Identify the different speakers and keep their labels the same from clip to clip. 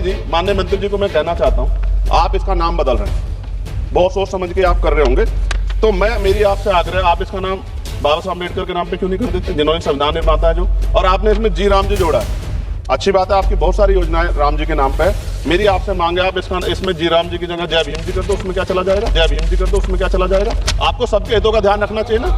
Speaker 1: जी माननीय मंत्री जी को मैं कहना चाहता हूँ, आप इसका नाम बदल रहे हैं, बहुत सोच समझ के आप कर रहे होंगे, तो मेरी आपसे आग्रह, आप इसका नाम बाबा साहब अम्बेडकर के नाम पे क्यों नहीं कर देते, जिन्होंने संविधान निर्माता है जो, और आपने इसमें जी राम जी जोड़ा है। अच्छी बात है, आपकी बहुत सारी योजनाएं राम जी के नाम पे है। मेरी आपसे मांग है, आप इसमें जी राम जी की जगह जय भीम जी कर दो, उसमें क्या चला जाएगा, जय भीम जी कर दो, उसमें क्या चला जाएगा। आपको सबके हितों का ध्यान रखना चाहिए ना।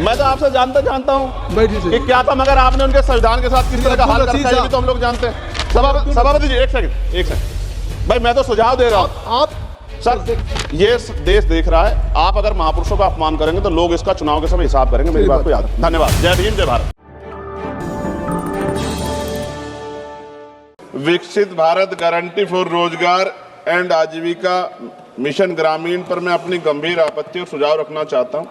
Speaker 1: मैं तो आपसे जानता हूँ कि क्या था, मगर आपने उनके संविधान के साथ किस तरह का हाल करता है, ये भी तो हम लोग जानते हैं। सभापति जी एक सेकंड भाई, मैं तो सुझाव दे रहा हूँ। आप सर, ये देश देख रहा है, आप अगर महापुरुषों का अपमान करेंगे तो लोग इसका चुनाव के समय हिसाब करेंगे। मेरी बात को याद रखें। धन्यवाद। जय भीम, जय भारत। विकसित भारत गारंटी फॉर रोजगार एंड आजीविका मिशन ग्रामीण पर मैं अपनी गंभीर आपत्ति और सुझाव रखना चाहता हूं।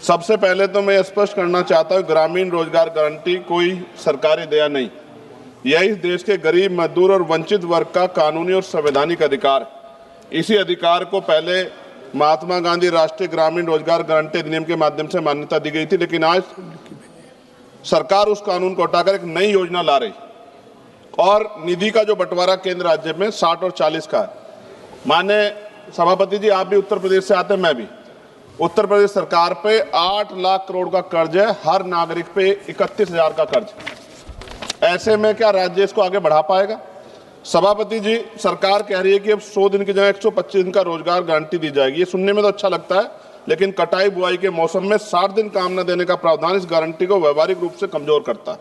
Speaker 1: सबसे पहले तो मैं स्पष्ट करना चाहता हूं, ग्रामीण रोजगार गारंटी कोई सरकारी दया नहीं, यह इस देश के गरीब, मजदूर और वंचित वर्ग का कानूनी और संवैधानिक अधिकार है। इसी अधिकार को पहले महात्मा गांधी राष्ट्रीय ग्रामीण रोजगार गारंटी अधिनियम के माध्यम से मान्यता दी गई थी, लेकिन आज सरकार उस कानून को हटाकर एक नई योजना ला रही और निधि का जो बंटवारा केंद्र राज्य में 60 और 40 का है। माननीय सभापति जी, आप भी उत्तर प्रदेश से आते हैं, मैं भी। उत्तर प्रदेश सरकार पे 8 लाख करोड़ का कर्ज है, हर नागरिक पे 31,000 का कर्ज। ऐसे में क्या राज्य इसको आगे बढ़ा पाएगा? सभापति जी, सरकार कह रही है कि अब 100 दिन की जगह 125 दिन का रोजगार गारंटी दी जाएगी। ये सुनने में तो अच्छा लगता है, लेकिन कटाई बुआई के मौसम में 60 दिन काम न देने का प्रावधान इस गारंटी को व्यवहारिक रूप से कमजोर करता है।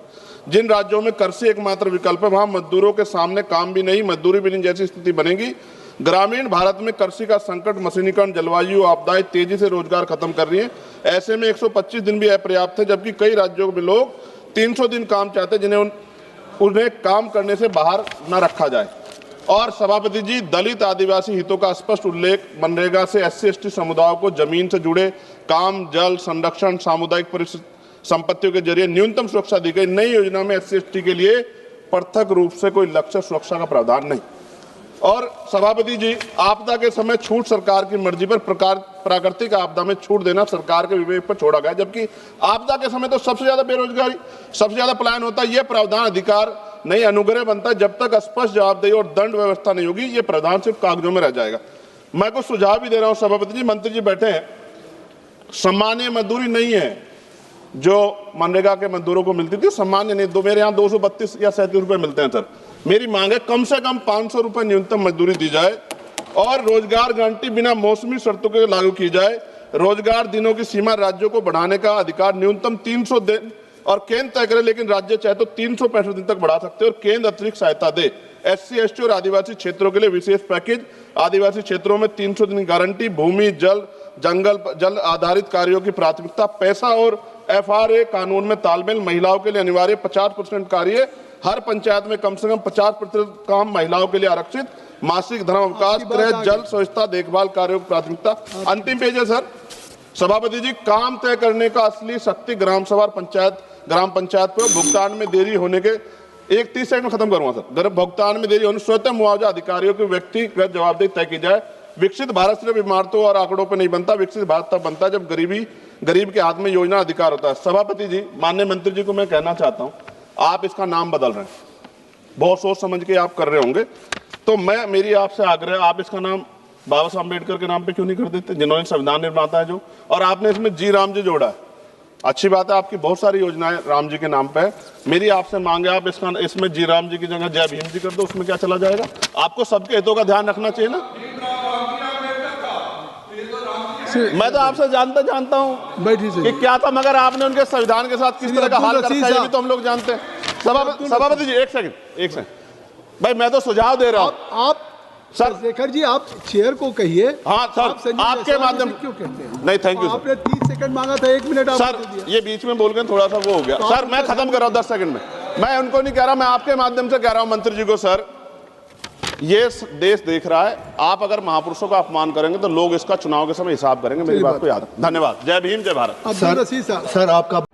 Speaker 1: जिन राज्यों में कृषि एकमात्र विकल्प है, वहां मजदूरों के सामने काम भी नहीं, मजदूरी भी नहीं जैसी स्थिति बनेगी। ग्रामीण भारत में कृषि का संकट, मशीनीकरण, जलवायु आपदाएं तेजी से रोजगार खत्म कर रही है। ऐसे में 125 दिन भी अपर्याप्त है, जबकि कई राज्यों में लोग 300 दिन काम चाहते हैं, जिन्हें उन्हें काम करने से बाहर न रखा जाए। और सभापति जी, दलित आदिवासी हितों का स्पष्ट उल्लेख, मनरेगा से SC/ST समुदायों को जमीन से जुड़े काम, जल संरक्षण, सामुदायिक संपत्तियों के जरिए न्यूनतम सुरक्षा दी गई। नई योजना में SC/ST के लिए पृथक रूप से कोई लक्ष्य सुरक्षा का प्रावधान नहीं। और सभापति जी, आपदा के समय छूट सरकार की मर्जी पर, प्राकृतिक आपदा में छूट देना सरकार के विवेक पर छोड़ा गया, जबकि आपदा के समय तो सबसे ज्यादा बेरोजगारी, सबसे ज्यादा पलायन होता है। यह प्रावधान अधिकार नहीं, अनुग्रह बनता है। जब तक स्पष्ट जवाबदेही और दंड व्यवस्था नहीं होगी, ये प्रावधान सिर्फ कागजों में रह जाएगा। मैं कुछ सुझाव भी दे रहा हूं सभापति जी, मंत्री जी बैठे हैं। सामान्य मजदूरी नहीं है जो मनरेगा के मजदूरों को मिलती थी, सामान्य नहीं। मेरे यहाँ 232 या 37 रुपए मिलते हैं सर। मेरी मांग है कम से कम 500 रुपए न्यूनतम मजदूरी दी जाए और रोजगार गारंटी बिना मौसमी शर्तों के लागू की जाए। रोजगार दिनों की सीमा राज्यों को बढ़ाने का अधिकार न्यूनतम 300 दिन और केंद्र तय करे, लेकिन राज्य चाहे तो 365 दिन तक बढ़ा सकते हैं और केंद्र अतिरिक्त सहायता दे। SC/ST और आदिवासी क्षेत्रों के लिए विशेष पैकेज, आदिवासी क्षेत्रों में 300 दिन गारंटी, भूमि, जल, जल आधारित कार्यों की प्राथमिकता, पैसा और FRA कानून में तालमेल, महिलाओं के लिए अनिवार्य 50% कार्य, हर पंचायत में कम से कम 50% काम महिलाओं के लिए आरक्षित, मासिक धर्म अवकाश, गृह, जल, स्वच्छता, देखभाल कार्यों की प्राथमिकता। अंतिम पेज है सर। सभापति जी, काम तय करने का असली शक्ति ग्राम सभा, ग्राम पंचायत पर भुगतान में देरी होने के 30 सेकंड में खत्म करूंगा सर। भुगतान में देरी होने स्वतः मुआवजा अधिकारियों की व्यक्तिगत जवाबदेही तय की जाए। विकसित भारत सिर्फ इमारतों और आंकड़ों पर नहीं बनता, विकसित भारत तब बनता है जब गरीब के हाथ में योजना अधिकार होता है। सभापति जी, माननीय मंत्री जी को मैं कहना चाहता हूं, आप इसका नाम बदल रहे हैं, बहुत सोच समझ के आप कर रहे होंगे, तो मेरी आपसे आग्रह, आप इसका नाम बाबा साहब अम्बेडकर के नाम पे क्यों नहीं कर देते, जिन्होंने संविधान निर्माता है जो, और आपने इसमें जी राम जी जोड़ा है। अच्छी बात है, आपकी बहुत सारी योजनाएं राम जी के नाम पे है। मेरी आपसे मांग है, आप इसमें जी राम जी की जगह जय भीम जी कर दो, उसमें क्या चला जाएगा। आपको सबके हितों का ध्यान रखना चाहिए ना। मैं तो आपसे जानता हूँ कि क्या था, मगर आपने उनके संविधान के साथ किस तरह का हाल करता है, ये भी तो हम लोग जानते हैं। सभापति जी एक सेकंड भाई, मैं तो सुझाव दे रहा हूँ।
Speaker 2: आप सर शेखर जी, आप चेयर को कहिए।
Speaker 1: हाँ सर, आपके माध्यम
Speaker 2: क्यों कहते हैं?
Speaker 1: नहीं, थैंक यू।
Speaker 2: आपने 30 सेकंड मांगा था, 1 मिनट
Speaker 1: सर, ये बीच में बोल के थोड़ा सा वो हो गया सर। मैं खत्म कर रहा हूँ 10 सेकंड में। मैं उनको नहीं कह रहा, मैं आपके माध्यम से कह रहा हूँ मंत्री जी को, सर ये देश देख रहा है, आप अगर महापुरुषों का अपमान करेंगे तो लोग इसका चुनाव के समय हिसाब करेंगे। मेरी बात को याद रखें। धन्यवाद। जय भीम, जय भारत।
Speaker 2: सर आपका